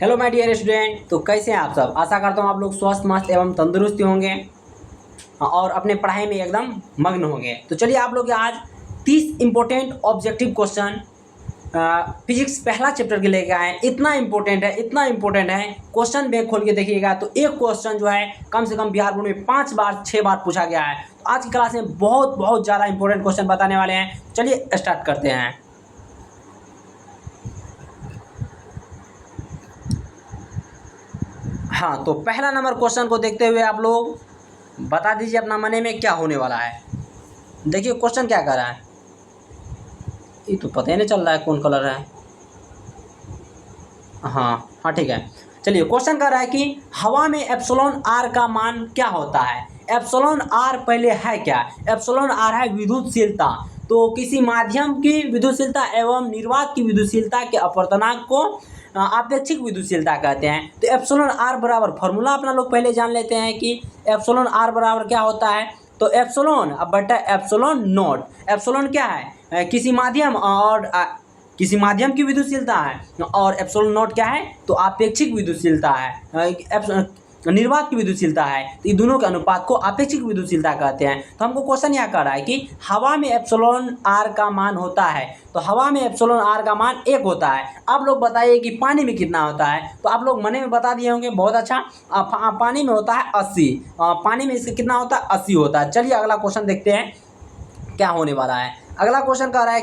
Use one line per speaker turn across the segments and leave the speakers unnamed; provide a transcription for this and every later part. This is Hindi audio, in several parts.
Hello my dear student. तो कैसे हैं आप सब। आशा करता हूँ आप लोग स्वस्थ मस्त एवं तंदुरुस्त होंगे और अपने पढ़ाई में एकदम मग्न होंगे। तो चलिए आप लोग आज 30 इंपॉर्टेंट ऑब्जेक्टिव क्वेश्चन फिजिक्स पहला चैप्टर के लेके आए। इतना इंपॉर्टेंट है क्वेश्चन बैंक खोल के देखिएगा तो एक क्वेश्चन जो है कम से कम बिहार बोर्ड में 5 बार 6 बार पूछा गया है। तो आज की क्लास में बहुत ज़्यादा इंपॉर्टेंट क्वेश्चन बताने वाले हैं। चलिए स्टार्ट करते हैं। हाँ, तो पहला नंबर क्वेश्चन को देखते हुए आप लोग बता दीजिए अपना मन में क्या होने वाला है। देखिए क्वेश्चन क्या कर रहा है, ये तो पता ही नहीं चल रहा है कौन कलर है। हाँ ठीक है। चलिए क्वेश्चन कर रहा है कि हवा में एप्सिलॉन आर का मान क्या होता है। एप्सिलॉन आर पहले है क्या। एप्सिलॉन आर है विद्युतशीलता। तो किसी माध्यम की विद्युतशीलता एवं निर्वात की विद्युतशीलता के अपवर्तनांक को आपेक्षिक विद्युतशीलता कहते हैं। तो एप्सिलॉन आर बराबर फॉर्मूला अपना लोग पहले जान लेते हैं कि एप्सिलॉन आर बराबर क्या होता है। तो एप्सिलॉन अब बटा एप्सिलॉन नॉट। एप्सिलॉन क्या है, किसी माध्यम और किसी माध्यम की विद्युतशीलता है और एप्सिलॉन नॉट क्या है तो आपेक्षिक विद्युतशीलता है, निर्वात की विद्युतशीलता है। तो ये दोनों के अनुपात को आपेक्षिक विद्युतशीलता कहते हैं। तो हमको क्वेश्चन यह कर रहा है कि हवा में एप्सिलॉन आर का मान होता है। तो हवा में एप्सिलॉन आर का मान 1 होता है। आप लोग बताइए कि पानी में कितना होता है। तो आप लोग मने में बता दिए होंगे, बहुत अच्छा। पानी में होता है 80। पानी में इसका कितना होता है 80 होता है। चलिए अगला क्वेश्चन देखते हैं क्या होने वाला है। अगला क्वेश्चन कह रहा है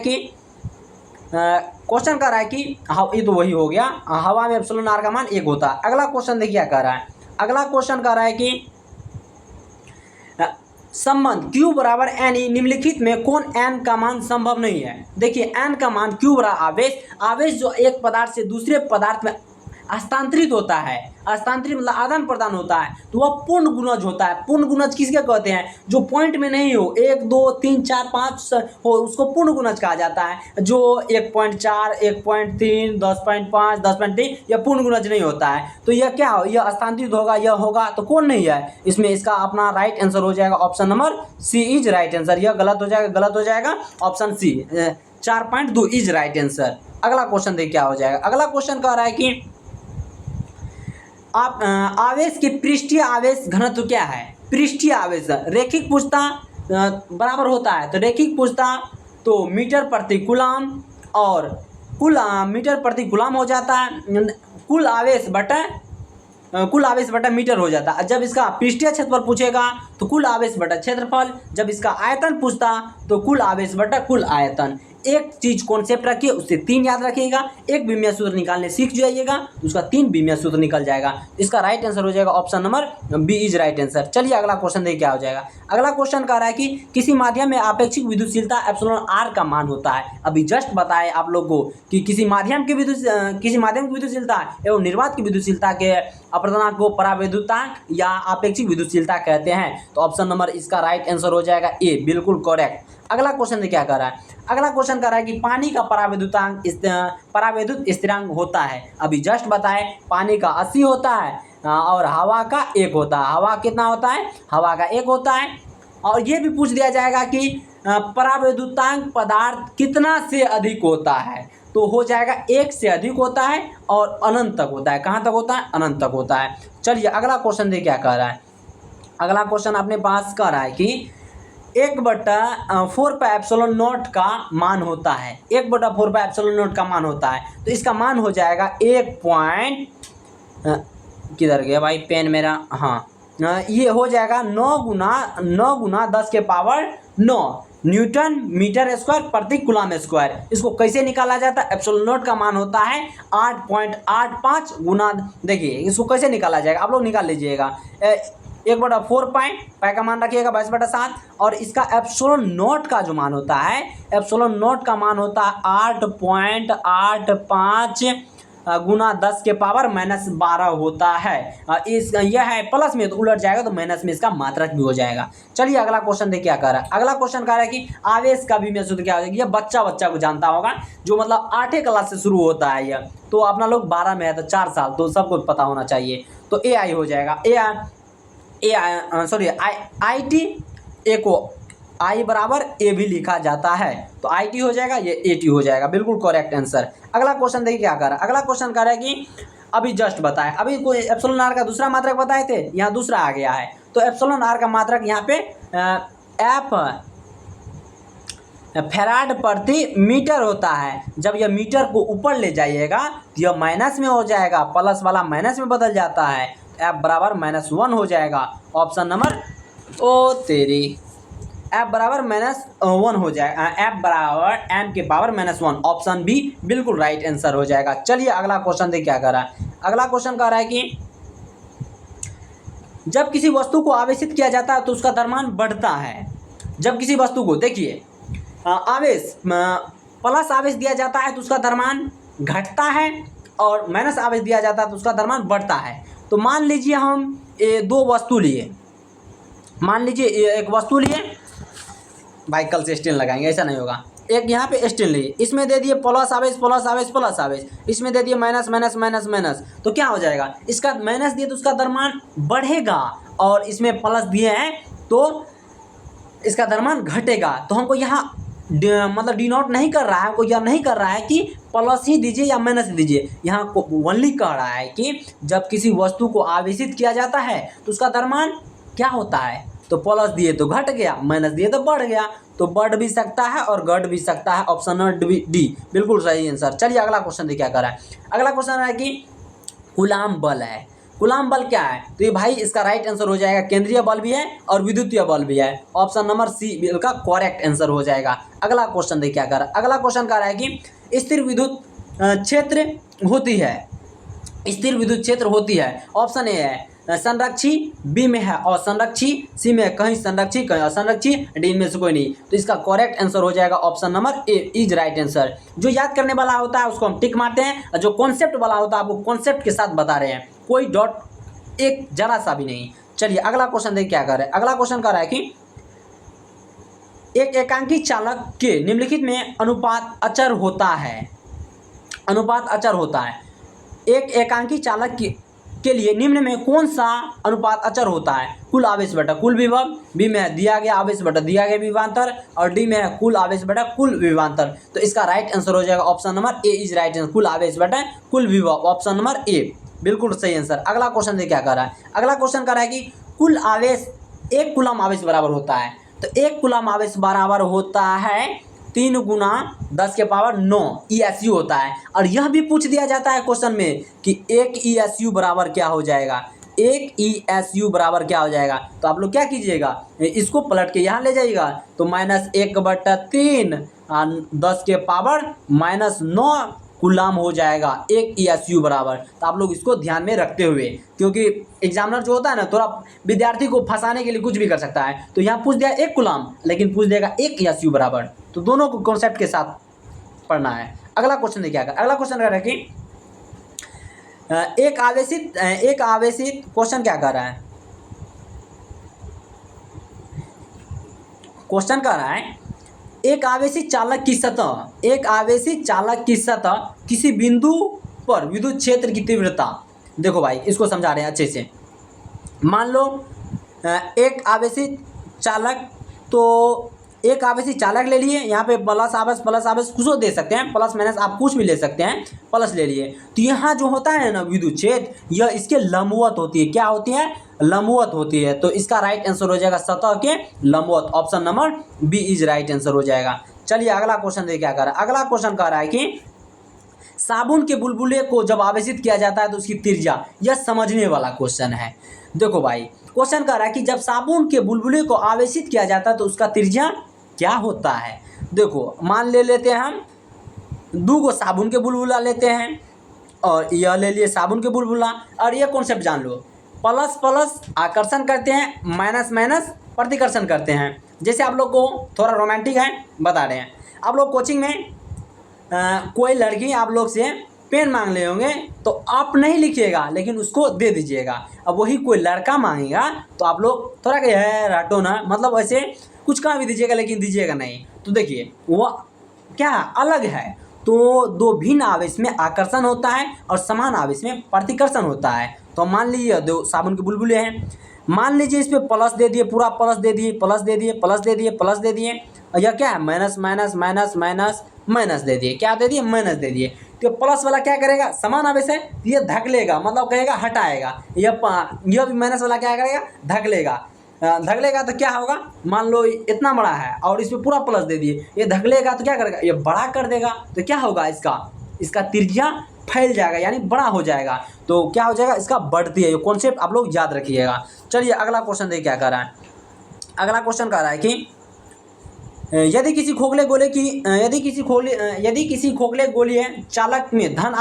कि ये तो वही हो गया, हवा में एप्सिलॉन आर का मान 1 होता है। अगला क्वेश्चन देखिए क्या कह रहा है। अगला क्वेश्चन कह रहा है कि संबंध Q बराबर एन निम्नलिखित में कौन n का मान संभव नहीं है। देखिए n का मान Q बराबर आवेश जो एक पदार्थ से दूसरे पदार्थ में हस्तांतरित होता है, हस्तांतरित मतलब आदान प्रदान होता है, तो वह पूर्ण गुणज होता है। पूर्ण गुणज किसके कहते हैं, जो पॉइंट में नहीं हो, 1 2 3 4 5 हो उसको पूर्ण गुणज कहा जाता है। जो 1.4 1.3 10.5 10.3 यह पूर्ण गुणज नहीं होता है। तो यह क्या हो, यह हस्तांतरित होगा, यह होगा तो कौन नहीं है इसमें। इसका अपना राइट आंसर हो जाएगा option number C is right answer. यह गलत हो जाएगा option C 4.2 is right answer. अगला क्वेश्चन देखिए क्या हो जाएगा। अगला क्वेश्चन कह रहा है कि आप आवेश की पृष्ठीय आवेश घनत्व क्या है। पृष्ठीय आवेश रेखिक पूछता बराबर होता है। तो रेखिक पूछता तो मीटर प्रति कूलाम और कुल मीटर प्रति कूलाम हो जाता है। कुल आवेश बटा मीटर हो जाता है। जब इसका पृष्ठीय क्षेत्रफल पूछेगा तो कुल आवेश बटा क्षेत्रफल। जब इसका आयतन पूछता तो कुल आवेश बटा कुल आयतन। एक चीज कॉन्सेप्ट रखिए, उससे 3 याद रखिएगा। एक विमीय सूत्र निकालने सीख जाइएगा तो उसका 3 विमीय सूत्र निकल जाएगा। इसका राइट आंसर हो जाएगा option number B is right answer. चलिए अगला क्वेश्चन देखिए क्या हो जाएगा। अगला क्वेश्चन कह रहा है कि किसी माध्यम में आपेक्षिक विद्युतशीलता एप्सिलॉन आर का मान होता है। अभी जस्ट बताए आप लोग को कि किसी माध्यम की विद्युतशीलता एवं निर्वात की विद्युतशीलता के अपवर्तनांक को परावैद्युतांक या आपेक्षिक विद्युतशीलता कहते हैं। तो ऑप्शन नंबर इसका राइट आंसर हो जाएगा ए, बिल्कुल करेक्ट। अगला क्वेश्चन क्या कर रहा है। अगला क्वेश्चन कर रहा है कि पानी का परावैद्युत स्थिरांक होता है। अभी जस्ट बताए पानी का 80 होता है और हवा का 1 होता है। हवा कितना होता है, हवा का 1 होता है। और ये भी पूछ दिया जाएगा कि परावैद्युतांक पदार्थ कितना से अधिक होता है। तो हो जाएगा 1 से अधिक होता है और अनंत तक होता है। कहाँ तक होता है, अनंत तक होता है। चलिए अगला क्वेश्चन देखिए क्या कह रहा है। अगला क्वेश्चन अपने पास कह रहा है कि 1/4 पाई एप्सिलॉन नॉट का मान होता है। 1/4 पाई एप्सिलॉन नॉट का मान होता है। तो इसका मान हो जाएगा 1 पॉइंट किधर गया भाई पेन मेरा, हाँ ये हो जाएगा 9 गुना 10 के पावर 9 न्यूटन मीटर स्क्वायर प्रति कूलम स्क्वायर। इसको कैसे निकाला जाता है, एप्सिलॉन नॉट का मान होता है 8.85 गुना। देखिए इसको कैसे निकाला जाएगा, आप लोग निकाल लीजिएगा। 1/4 पाई का मान रखिएगा 22/7 और इसका एप्सिलॉन नॉट का जो मान होता है, एप्सिलॉन नॉट का मान होता है 8.85 गुना 10 के पावर -12 होता है। यह है प्लस में तो उलट जाएगा तो माइनस में इसका मात्रक भी हो जाएगा। चलिए अगला क्वेश्चन देखिए क्या कह रहा है। अगला क्वेश्चन कह रहा है कि आवेश का विमीय सूत्र क्या हो जाएगा। यह बच्चा को जानता होगा, जो मतलब 8वीं क्लास से शुरू होता है यह। तो अपना लोग 12 में है तो 4 साल तो सबको पता होना चाहिए। तो ए आई हो जाएगा, आई टी ए को आई बराबर ए भी लिखा जाता है। तो आई टी हो जाएगा, ये ए टी हो जाएगा, बिल्कुल करेक्ट आंसर। अगला क्वेश्चन देखिए क्या कर रहा है। अगला क्वेश्चन कर रहा है कि अभी जस्ट बताया, अभी कोई एप्सिलॉन आर का दूसरा मात्रक बताए थे, यहाँ दूसरा आ गया है। तो एप्सिलॉन आर का मात्रक यहाँ पे एफ फैराड प्रति मीटर होता है। जब यह मीटर को ऊपर ले जाइएगा तो यह माइनस में हो जाएगा, प्लस वाला माइनस में बदल जाता है, एफ बराबर -1 हो जाएगा। ऑप्शन नंबर ओ तेरी एफ बराबर -1 हो जाएगा, एफ बराबर एम के पावर -1, ऑप्शन बी बिल्कुल राइट आंसर हो जाएगा। चलिए अगला क्वेश्चन देख क्या कर रहा है। अगला क्वेश्चन कह रहा है कि जब किसी वस्तु को आवेशित किया जाता है तो उसका द्रव्यमान बढ़ता है। जब किसी वस्तु को देखिए आवेश प्लस आवेश दिया जाता है तो उसका द्रव्यमान घटता है, और माइनस आवेश दिया जाता है तो उसका द्रव्यमान बढ़ता है। तो मान लीजिए हम दो वस्तु लिए, मान लीजिए एक वस्तु लिए, भाई कल से स्टेन लगाएंगे, ऐसा नहीं होगा। एक यहाँ पे स्टेन लिए, इसमें दे दिए प्लस आवेश प्लस आवेश प्लस आवेश, इसमें दे दिए माइनस माइनस माइनस माइनस, तो क्या हो जाएगा, इसका माइनस दिए तो उसका द्रव्यमान बढ़ेगा, और इसमें प्लस दिए हैं तो इसका द्रव्यमान घटेगा। तो हमको यहाँ मतलब डिनोट नहीं कर रहा है, हमको यह नहीं कर रहा है कि प्लस ही दीजिए या माइनस दीजिए, यहाँ को ओनली कह रहा है कि जब किसी वस्तु को आवेशित किया जाता है तो उसका द्रव्यमान क्या होता है, तो प्लस दिए तो घट गया, माइनस दिए तो बढ़ गया। तो बढ़ भी सकता है और घट भी सकता है, ऑप्शन नंबर डी बिल्कुल सही आंसर। चलिए अगला क्वेश्चन देखिए क्या कर रहा है। अगला क्वेश्चन है कि कूलाम बल है। कूलाम बल क्या है, तो ये भाई इसका राइट आंसर हो जाएगा, केंद्रीय बल भी है और विद्युतीय बल भी है, ऑप्शन नंबर सी का करेक्ट आंसर हो जाएगा। अगला क्वेश्चन देखिए क्या कर रहा है। अगला क्वेश्चन कह रहा है कि स्थिर विद्युत क्षेत्र होती है, स्थिर विद्युत क्षेत्र होती है। ऑप्शन ए है संरक्षी, बी में है असंरक्षी, सी में कहीं संरक्षी कहीं असंरक्षी, डी में से कोई नहीं। तो इसका करेक्ट आंसर हो जाएगा option number A is right answer. जो याद करने वाला होता है उसको हम टिक मारते हैं, और जो कॉन्सेप्ट वाला होता है आपको कॉन्सेप्ट के साथ बता रहे हैं, कोई डॉट एक जरा सा भी नहीं। चलिए अगला क्वेश्चन देखिए क्या कर रहे हैं। अगला क्वेश्चन कह रहा है कि एक एकांकी चालक के निम्नलिखित में अनुपात अचर होता है। अनुपात अचर होता है। एक एकांकी चालक के लिए निम्न में कौन सा अनुपात अचर होता है, कुल आवेश बटा कुल विभव, बी में है दिया गया आवेश बटा दिया गया विभवांतर, और डी में है कुल आवेश बटा कुल विभवांतर। तो इसका राइट आंसर हो जाएगा option number A is right answer, कुल आवेश बटा कुल विभव, ऑप्शन नंबर ए बिल्कुल सही आंसर। अगला क्वेश्चन देखिए क्या कर रहा है। अगला क्वेश्चन कर रहा है कि कुल आवेश एक कूलम आवेश बराबर होता है। तो एक कूलम आवेश बराबर होता है 3 गुना 10 के पावर 9 ESU होता है। और यह भी पूछ दिया जाता है क्वेश्चन में कि एक ESU बराबर क्या हो जाएगा, एक ESU बराबर क्या हो जाएगा। तो आप लोग क्या कीजिएगा, इसको पलट के यहाँ ले जाइएगा, तो -1/3 10 के पावर -9 कूलम हो जाएगा एक ESU बराबर। तो आप लोग इसको ध्यान में रखते हुए, क्योंकि एग्जामिनर जो होता है ना थोड़ा विद्यार्थी को फंसाने के लिए कुछ भी कर सकता है। तो यहाँ पूछ दिया एक कूलम, लेकिन पूछ देगा एक ESU बराबर, तो दोनों को कॉन्सेप्ट के साथ पढ़ना है। अगला क्वेश्चन देखिए क्या, अगला क्वेश्चन कह रहा है कि एक आवेशित क्वेश्चन क्या कर रहा है, क्वेश्चन कह रहा है एक आवेशित चालक की सतह, एक आवेशित चालक की सतह किसी बिंदु पर विद्युत क्षेत्र की तीव्रता, देखो भाई इसको समझा रहे हैं अच्छे से। मान लो एक आवेशित चालक, तो एक आवेशित चालक ले लिए, यहाँ पे प्लस आवेश कुछ दे सकते हैं, प्लस माइनस आप कुछ भी ले सकते हैं, प्लस ले लिए। तो यहाँ जो होता है ना विद्युत क्षेत्र, यह इसके लंबवत होती है, क्या होती है, लंबवत होती है। तो इसका राइट आंसर हो जाएगा सतह के लंबवत, option number B is right answer हो जाएगा। चलिए अगला क्वेश्चन देखिए क्या कर रहा है। अगला क्वेश्चन कह रहा है कि साबुन के बुलबुले को जब आवेशित किया जाता है तो उसकी त्रिज्या, यह समझने वाला क्वेश्चन है। देखो भाई क्वेश्चन कह रहा है कि जब साबुन के बुलबुले को आवेशित किया जाता है तो उसका त्रिज्या क्या होता है। देखो मान ले लेते हैं हम 2 साबुन के बुलबुला लेते हैं, और यह ले लिए साबुन के बुलबुला, और ये कॉन्सेप्ट जान लो, प्लस प्लस आकर्षण करते हैं, माइनस माइनस प्रतिकर्षण करते हैं। जैसे आप लोग को थोड़ा रोमांटिक है बता रहे हैं, आप लोग कोचिंग में कोई लड़की आप लोग से पेन मांग ले होंगे, तो आप नहीं लिखिएगा लेकिन उसको दे दीजिएगा। अब वही कोई लड़का मांगेगा तो आप लोग थोड़ा कहे है हटो ना, मतलब वैसे कुछ कहाँ भी दीजिएगा लेकिन दीजिएगा नहीं। तो देखिए वो क्या अलग है, तो दो भिन्न आवेश में आकर्षण होता है और समान आवेश में प्रतिकर्षण होता है। तो मान लीजिए 2 साबुन के बुलबुले हैं, मान लीजिए इस पर प्लस दे दिए, पूरा प्लस दे दिए, प्लस दे दिए, प्लस दे दिए, प्लस दे दिए, और यह क्या है minus minus minus minus minus दे दिए, क्या दे दिए, माइनस दे दिए। तो प्लस वाला क्या करेगा, समान आवेश है, ये धकेलेगा, मतलब कहेगा हटाएगा। यह भी माइनस वाला क्या करेगा, धकेलेगा। धकेलेगा तो क्या होगा, मान लो इतना बड़ा है और इसमें पूरा प्लस दे दिए, ये धकेलेगा तो क्या करेगा, ये बड़ा कर देगा, तो क्या होगा, इसका त्रिज्या फैल जाएगा, यानी बड़ा हो जाएगा। तो क्या हो जाएगा, इसका बढ़ती है। ये कॉन्सेप्ट आप लोग याद रखिएगा। चलिए अगला क्वेश्चन देखिए क्या कर रहा है। अगला क्वेश्चन कह रहा है कि यदि किसी खोखले गोलीय चालक में धन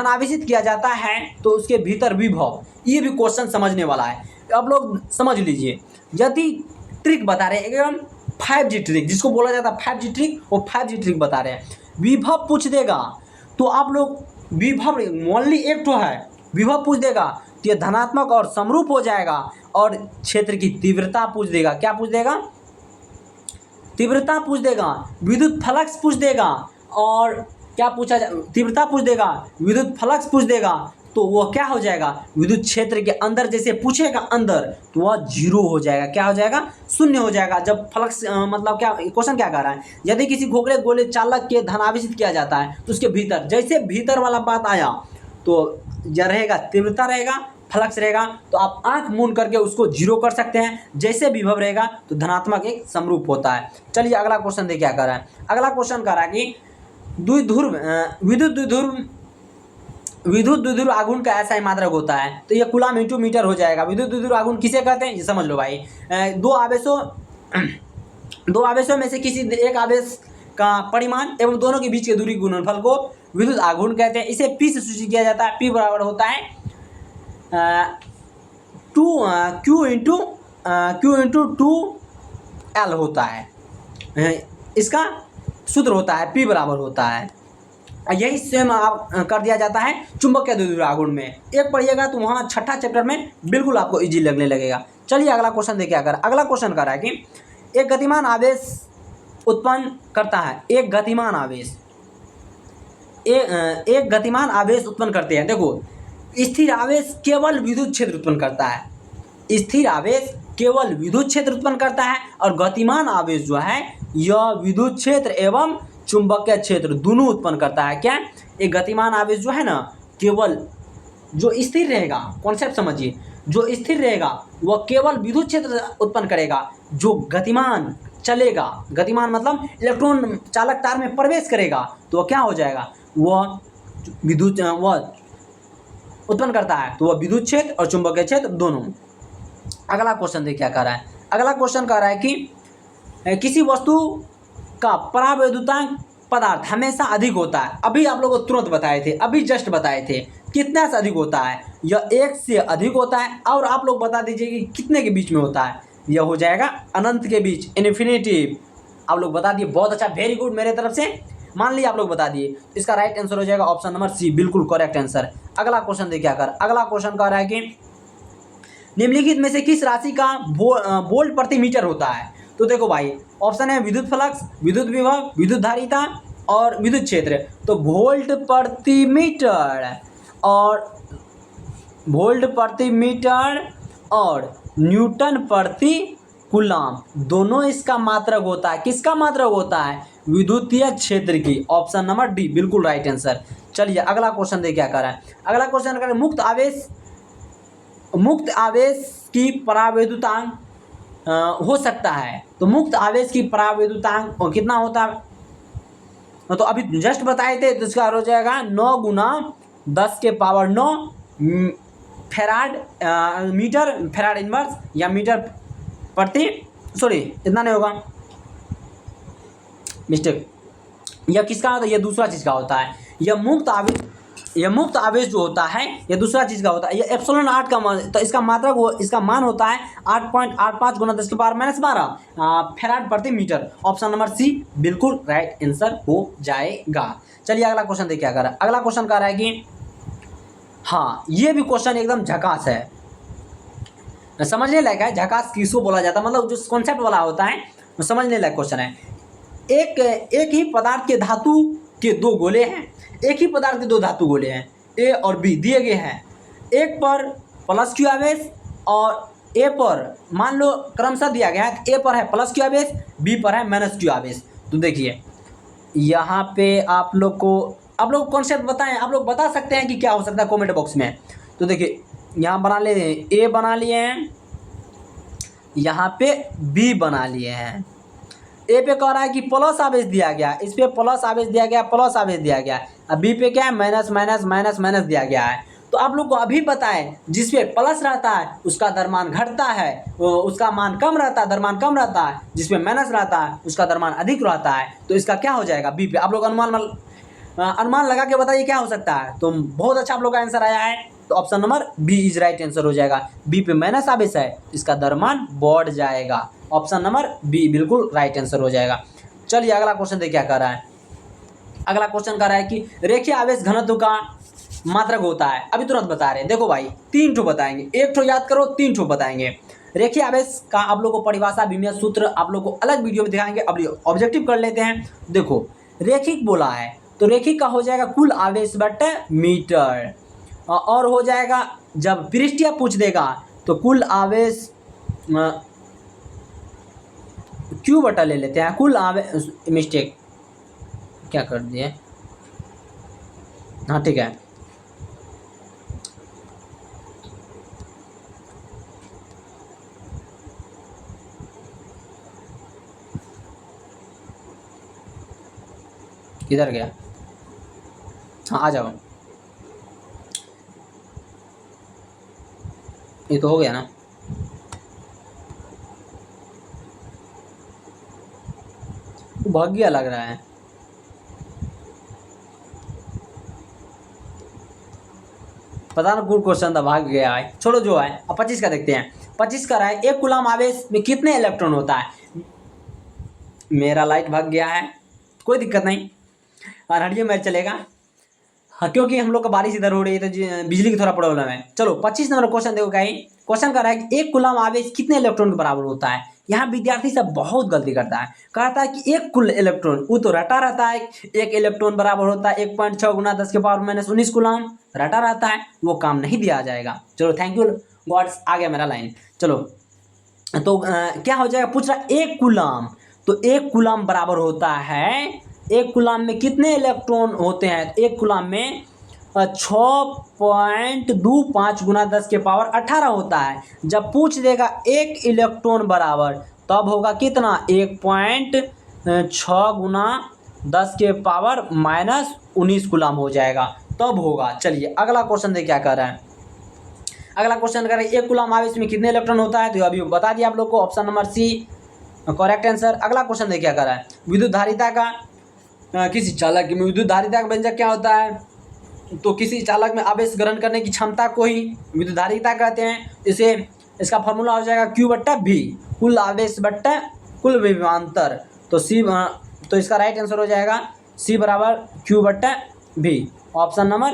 आवेशित किया जाता है तो उसके भीतर विभव, ये भी क्वेश्चन समझने वाला है, आप लोग समझ लीजिए। यदि ट्रिक बता रहे हैं एकदम 5G ट्रिक, जिसको बोला जाता है 5G ट्रिक, वो 5G ट्रिक बता रहे हैं। विभव पूछ देगा तो आप लोग विभव ओनली एक तो है, विभव पूछ देगा तो ये धनात्मक और समरूप हो जाएगा। और क्षेत्र की तीव्रता पूछ देगा, क्या पूछ देगा, तीव्रता पूछ देगा, विद्युत फ्लक्स पूछ देगा, और क्या पूछा तीव्रता पूछ देगा, विद्युत फ्लक्स पूछ देगा, तो वह क्या हो जाएगा, विद्युत क्षेत्र के अंदर जैसे पूछेगा अंदर, तो वह जीरो हो जाएगा, क्या हो जाएगा, शून्य हो जाएगा। जब फ्लक्स मतलब क्या, क्वेश्चन क्या कह रहा है, यदि किसी खोखले गोले चालक के धनावेशित किया जाता है तो उसके भीतर, जैसे भीतर वाला बात आया तो यह रहेगा तीव्रता रहेगा, फ्लक्स रहेगा, तो आप आंख मूंद करके उसको जीरो कर सकते हैं। जैसे विभव रहेगा तो धनात्मक एक समरूप होता है। चलिए अगला क्वेश्चन देखिए क्या कर रहा है। अगला क्वेश्चन कह रहा है कि विद्युत द्विध्रुव आघूर्ण का ऐसा ही मात्रक होता है, तो ये कूलम इंटू मीटर हो जाएगा। विद्युत द्विध्रुव आघूर्ण किसे कहते हैं, ये समझ लो भाई। दो आवेशों में से किसी एक आवेश का परिमाण एवं दोनों के बीच की दूरी गुणनफल को विद्युत आघूर्ण कहते हैं। इसे P से सूचित किया जाता है। P बराबर होता है Q इंटू 2L होता है। इसका सूत्र होता है P बराबर होता है, यही सेम आप कर दिया जाता है चुंबकीय द्विध्रुव आघूर्ण में। एक पढ़िएगा तो वहाँ छठा चैप्टर में बिल्कुल आपको इजी लगने लगेगा। चलिए अगला क्वेश्चन देखिए। अगला क्वेश्चन कर रहा है कि एक गतिमान आवेश उत्पन्न करता है, एक गतिमान आवेश उत्पन्न करते हैं। देखो, स्थिर आवेश केवल विद्युत क्षेत्र उत्पन्न करता है, स्थिर आवेश केवल विद्युत क्षेत्र उत्पन्न करता है, और गतिमान आवेश जो है यह विद्युत क्षेत्र एवं चुंबकीय क्षेत्र दोनों उत्पन्न करता है। क्या, एक गतिमान आवेश जो है ना, केवल जो स्थिर रहेगा, कॉन्सेप्ट समझिए, जो स्थिर रहेगा वह केवल विद्युत क्षेत्र उत्पन्न करेगा। जो गतिमान चलेगा, गतिमान मतलब इलेक्ट्रॉन चालक तार में प्रवेश करेगा, तो वह क्या हो जाएगा, वह उत्पन्न करता है, तो वह विद्युत क्षेत्र और चुंबकीय क्षेत्र दोनों। अगला क्वेश्चन देखिए क्या कह रहा है। अगला क्वेश्चन कह रहा है कि किसी वस्तु का परावैद्युतांक पदार्थ हमेशा अधिक होता है। अभी आप लोगों को तुरंत बताए थे, अभी जस्ट बताए थे, कितना से अधिक होता है, यह 1 से अधिक होता है। और आप लोग बता दीजिए कि कितने के बीच में होता है, यह हो जाएगा अनंत के बीच, इन्फिनिटी। आप लोग बता दिए, बहुत अच्छा, वेरी गुड मेरे तरफ से, मान लिया आप लोग बता दिए। इसका राइट आंसर हो जाएगा ऑप्शन नंबर सी, बिल्कुल करेक्ट आंसर। अगला क्वेश्चन देखिए क्या कर, अगला क्वेश्चन कह रहा है कि निम्नलिखित में से किस राशि का वोल्ट प्रति मीटर होता है। तो देखो भाई, ऑप्शन है विद्युत फ्लक्स, विद्युत विभव, विद्युत धारिता और विद्युत क्षेत्र। तो वोल्ट प्रति मीटर और न्यूटन प्रति कूलम, दोनों इसका मात्रक होता है। किसका मात्रक होता है, विद्युतीय क्षेत्र की। ऑप्शन नंबर डी, बिल्कुल राइट आंसर। चलिए अगला क्वेश्चन देखिए क्या कर रहा है। अगला क्वेश्चन कर, मुक्त आवेश की परावैद्युतांक हो सकता है। तो मुक्त आवेश की परावैद्युतांक कितना होता है, तो अभी जस्ट बताए थे, तो इसका हो जाएगा 9 गुना 10 के पावर 9 फैराड इनवर्स या मीटर प्रति, सॉरी इतना नहीं होगा, मिस्टेक। यह किसका होता है, यह दूसरा चीज़ का होता है। यह मुक्त आवेश जो होता है यह दूसरा चीज़ का होता है। यह एप्सिलॉन 8 का मान, तो इसका मात्रक इसका मान होता है 8.85 गुना 10 के पावर -12 फैराड प्रति मीटर। ऑप्शन नंबर सी बिल्कुल राइट आंसर हो जाएगा। चलिए अगला क्वेश्चन देखिए क्या कर रहा है। अगला क्वेश्चन कह रहा है कि हाँ, ये भी क्वेश्चन एकदम झकास है, समझने लायक है। झकास किसको बोला जाता है, मतलब जो कॉन्सेप्ट वाला होता है वो समझने लायक क्वेश्चन है। एक ही पदार्थ के धातु के 2 गोले हैं, एक ही पदार्थ के 2 धातु गोले हैं, ए और बी दिए गए हैं। एक पर प्लस क्यू आवेश और ए पर मान लो क्रमशः दिया गया है, ए पर है प्लस क्यू आवेश, बी पर है माइनस क्यू आवेश। तो देखिए यहाँ पे आप लोग कॉन्सेप्ट बताएं, आप लोग बता सकते हैं कि क्या हो सकता है कमेंट बॉक्स में। तो देखिए यहाँ बना ले, ए बना लिए हैं, यहाँ पे बी बना लिए हैं। ए पे कह रहा है कि प्लस आवेश दिया गया, इस पे प्लस आवेश दिया गया, प्लस आवेश दिया गया। अब बी पे क्या है, माइनस माइनस माइनस माइनस दिया गया है। तो आप लोग को अभी बताएं, जिस पे प्लस रहता है उसका द्रव्यमान घटता है, उसका मान कम रहता है, द्रव्यमान कम रहता है। जिस पे माइनस रहता है उसका द्रव्यमान अधिक रहता है। तो इसका क्या हो जाएगा, बी पे। आप लोग अनुमान लगा के बताइए क्या हो सकता है। तो बहुत अच्छा आप लोग का आंसर आया है। तो option number B is right answer हो जाएगा। बी पे माइनस आवेश है, इसका द्रव्यमान बढ़ जाएगा। ऑप्शन नंबर बी बिल्कुल राइट आंसर हो जाएगा। चलिए अगला क्वेश्चन देखिए क्या कर रहा है। अगला क्वेश्चन कर रहा है कि रेखीय आवेश घनत्व का मात्रक होता है। अभी तुरंत बता रहे हैं, देखो भाई 3 ठो बताएंगे, 1 ठो याद करो, 3 ठो बताएंगे। रेखीय आवेश का आप लोग को परिभाषा, विमेय सूत्र आप लोग को अलग वीडियो में दिखाएंगे। अब ऑब्जेक्टिव कर लेते हैं। देखो रेखिक बोला है तो रेखिक का हो जाएगा कुल आवेश बटे मीटर, और हो जाएगा जब पृष्ठीय पूछ देगा तो कुल आवेश क्यू बटा ले लेते हैं। कुल आवेश, मिस्टेक क्या कर दिए, हाँ ठीक है। किधर गया, हाँ आ जाओ, ये तो हो गया ना। भाग गया लग रहा है। पता ना कौन क्वेश्चन था, भाग गया है, छोड़ो जो है। अब 25 का देखते हैं। 25 का रहा है, एक कूलम आवेश में कितने इलेक्ट्रॉन होता है। मेरा लाइट भाग गया है, कोई दिक्कत नहीं, और हटिए मैच चलेगा। हाँ क्योंकि हम लोग का बारिश इधर हो रही है तो बिजली की थोड़ा प्रॉब्लम है। चलो 25 नंबर क्वेश्चन देखो। कहीं क्वेश्चन कर रहा है कि एक कूलम आवेश कितने इलेक्ट्रॉन के बराबर होता है। यहाँ विद्यार्थी सब बहुत गलती करता है, कहता है कि एक कुल इलेक्ट्रॉन, वो तो रटा रहता है, एक इलेक्ट्रॉन बराबर होता है 1.6 गुना 10 के पावर माइनस 19 कूलम, रटा रहता है, वो काम नहीं दिया जाएगा। चलो थैंक यू गॉड्स, आ गया मेरा लाइन। चलो तो क्या हो जाएगा, पूछ रहा एक कूलम, तो एक कूलम बराबर होता है, एक कूलम में कितने इलेक्ट्रॉन होते हैं। एक कूलम में 6.25 गुना 10 के पावर 18 होता है। जब पूछ देगा एक इलेक्ट्रॉन बराबर, तब होगा कितना, 1.6 गुना 10 के पावर माइनस 19 कूलम हो जाएगा, तब होगा। चलिए अगला क्वेश्चन देखिए क्या कर रहा है। अगला क्वेश्चन कर रहे हैं एक कूलम आवेश में कितने इलेक्ट्रॉन होता है। तो अभी बता दिया आप लोग को, option number C correct answer. अगला क्वेश्चन देखिए क्या कर रहा है। विद्युत धारिता का किसी चालक में विद्युत धारिता का व्यंजक क्या होता है। तो किसी चालक में आवेश ग्रहण करने की क्षमता को ही विद्युत धारिता कहते हैं। इसे इसका फॉर्मूला हो जाएगा Q बट्टा V, कुल आवेश बट्टा कुल विभवांतर। तो सी, तो इसका राइट आंसर हो जाएगा C बराबर Q बट्टा V। Option number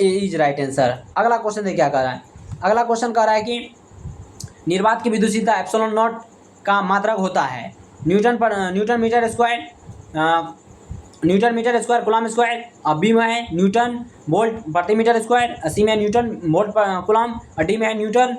A is right answer. अगला क्वेश्चन देखिए क्या कर रहा है। अगला क्वेश्चन कह रहा है कि निर्वात की विद्युतीयता एप्सिलॉन नॉट का मात्रक होता है newton metre square, newton metre square coulomb square. अब बी में है न्यूटन वोल्ट प्रति मीटर स्क्वायर, सी में न्यूटन वोल्ट कूलम, और डी में है newton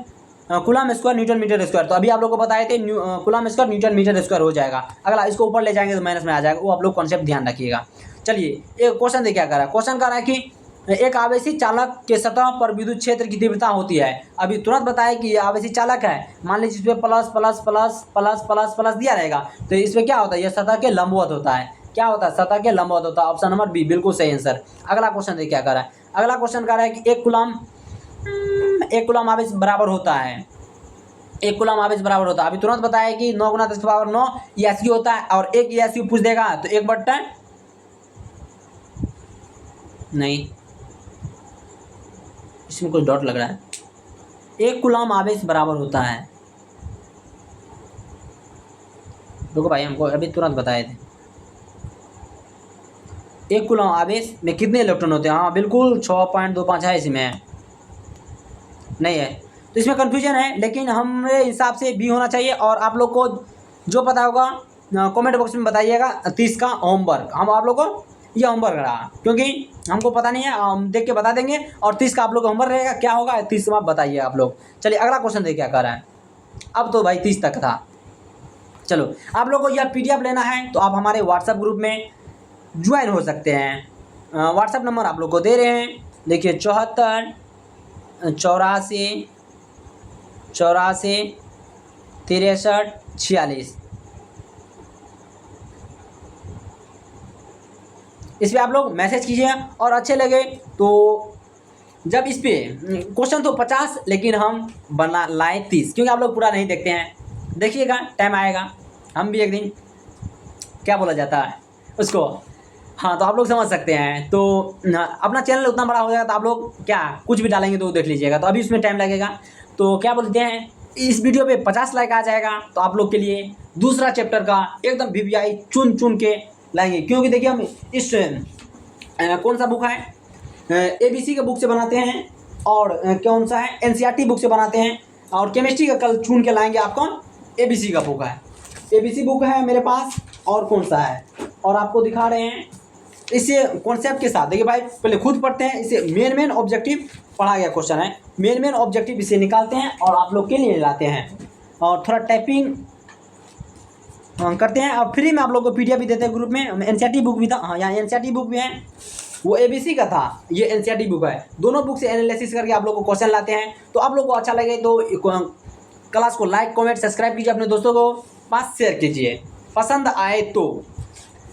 coulomb square newton metre square. तो अभी आप लोग को बताए थे coulomb square newton metre square हो जाएगा। अगला इसको ऊपर ले जाएंगे तो माइनस में आ जाएगा, वो आप लोग कॉन्सेप्ट ध्यान रखिएगा। चलिए एक क्वेश्चन देखिए क्या कर रहा है। क्वेश्चन कर रहा है कि एक आवेशी चालक के सतह पर विद्युत क्षेत्र की तीव्रता होती है। अभी तुरंत बताया कि ये आवेशी चालक है, मान लीजिए इस पर plus plus plus plus plus plus दिया रहेगा, तो इसमें क्या होता है, ये सतह के लंबवत होता है। क्या होता है, सतह के लंबवत होता है। ऑप्शन नंबर बी बिल्कुल सही आंसर। अगला क्वेश्चन देखिए क्या कर रहा है। अगला क्वेश्चन कर रहा है कि एक कूलम आवेश बराबर होता है, एक कूलम आवेश बराबर होता है। अभी तुरंत बताया कि 9 गुना 10 के पावर 9 ESU होता है, और एक ESU पूछ देगा तो 1 बट्टा नहीं, इसमें कुछ डॉट लग रहा है। एक कूलम आवेश बराबर होता है, देखो भाई हमको अभी तुरंत बताए थे, एक कूलम आवेश में कितने इलेक्ट्रॉन होते हैं। हाँ बिल्कुल 6.25 है, इसमें नहीं है, तो इसमें कन्फ्यूजन है, लेकिन हमारे हिसाब से बी होना चाहिए। और आप लोग को जो पता होगा कमेंट बॉक्स में बताइएगा। 30 का होमवर्क हम आप लोग को यह होमवर्क रहा, क्योंकि हमको पता नहीं है, हम देख के बता देंगे। और 30 का आप लोग का होमवर्क रहेगा, क्या होगा 30 में आप बताइए आप लोग। चलिए अगला क्वेश्चन देखिए क्या कर रहा है। अब तो भाई 30 तक था। चलो आप लोग को यह PDF लेना है तो आप हमारे व्हाट्सएप ग्रुप में ज्वाइन हो सकते हैं। व्हाट्सअप नंबर आप लोग को दे रहे हैं, देखिए 74 84 64 63 46। इस पर आप लोग मैसेज कीजिए और अच्छे लगे तो जब इस पे क्वेश्चन तो 50 लेकिन हम बना लाए 30, क्योंकि आप लोग पूरा नहीं देखते हैं। देखिएगा टाइम आएगा, हम भी एक दिन क्या बोला जाता है उसको, हाँ तो आप लोग समझ सकते हैं। तो अपना चैनल उतना बड़ा हो जाएगा तो आप लोग क्या कुछ भी डालेंगे तो देख लीजिएगा, तो अभी उसमें टाइम लगेगा। तो क्या बोलते हैं, इस वीडियो पे 50 लाइक आ जाएगा तो आप लोग के लिए दूसरा चैप्टर का एकदम वीवीआई चुन चुन के लाएंगे। क्योंकि देखिए हम इस कौन सा बुक है, ABC के बुक से बनाते हैं, और कौन सा है NCERT बुक से बनाते हैं, और केमिस्ट्री का कल चुन के लाएंगे। आपको ABC का बुक है, ABC बुक है मेरे पास, और कौन सा है और आपको दिखा रहे हैं इसे कॉन्सेप्ट के साथ। देखिए भाई पहले खुद पढ़ते हैं, इसे मेन ऑब्जेक्टिव पढ़ा गया क्वेश्चन है, मेन ऑब्जेक्टिव इसे निकालते हैं और आप लोग के लिए लाते हैं, और थोड़ा टाइपिंग करते हैं। और फ्री में आप लोग को PDF भी देते हैं ग्रुप में। NCERT बुक भी था, हाँ यहाँ NCERT बुक भी है, वो ABC का था, ये NCERT बुक है। दोनों बुक से एनालिसिस करके आप लोग को क्वेश्चन लाते हैं। तो आप लोग को अच्छा लगे तो क्लास को लाइक कमेंट सब्सक्राइब कीजिए, अपने दोस्तों को पास शेयर कीजिए, पसंद आए तो।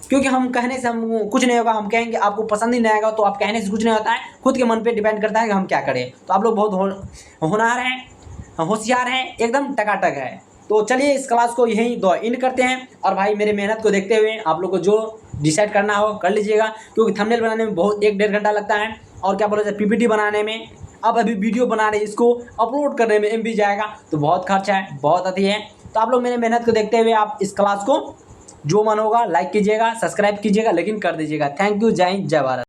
क्योंकि हम कहने से हम कुछ नहीं होगा, हम कहेंगे आपको पसंद ही नहीं आएगा तो आप कहने से कुछ नहीं होता है, खुद के मन पे डिपेंड करता है कि हम क्या करें। तो आप लोग बहुत होनहार हैं, होशियार हैं, एकदम टकाटक है। तो चलिए इस क्लास को यहीं दो इन करते हैं। और भाई मेरे मेहनत को देखते हुए आप लोग को जो डिसाइड करना हो कर लीजिएगा, क्योंकि थंबनेल बनाने में बहुत 1-1.5 घंटा लगता है, और क्या बोला जाए PPT बनाने में, अब अभी वीडियो बना रहे इसको अपलोड करने में MB जाएगा, तो बहुत खर्चा है, बहुत अति है। तो आप लोग मेरे मेहनत को देखते हुए आप इस क्लास को जो मन होगा लाइक कीजिएगा, सब्सक्राइब कीजिएगा, लेकिन कर दीजिएगा। थैंक यू, जय हिंद, जय भारत।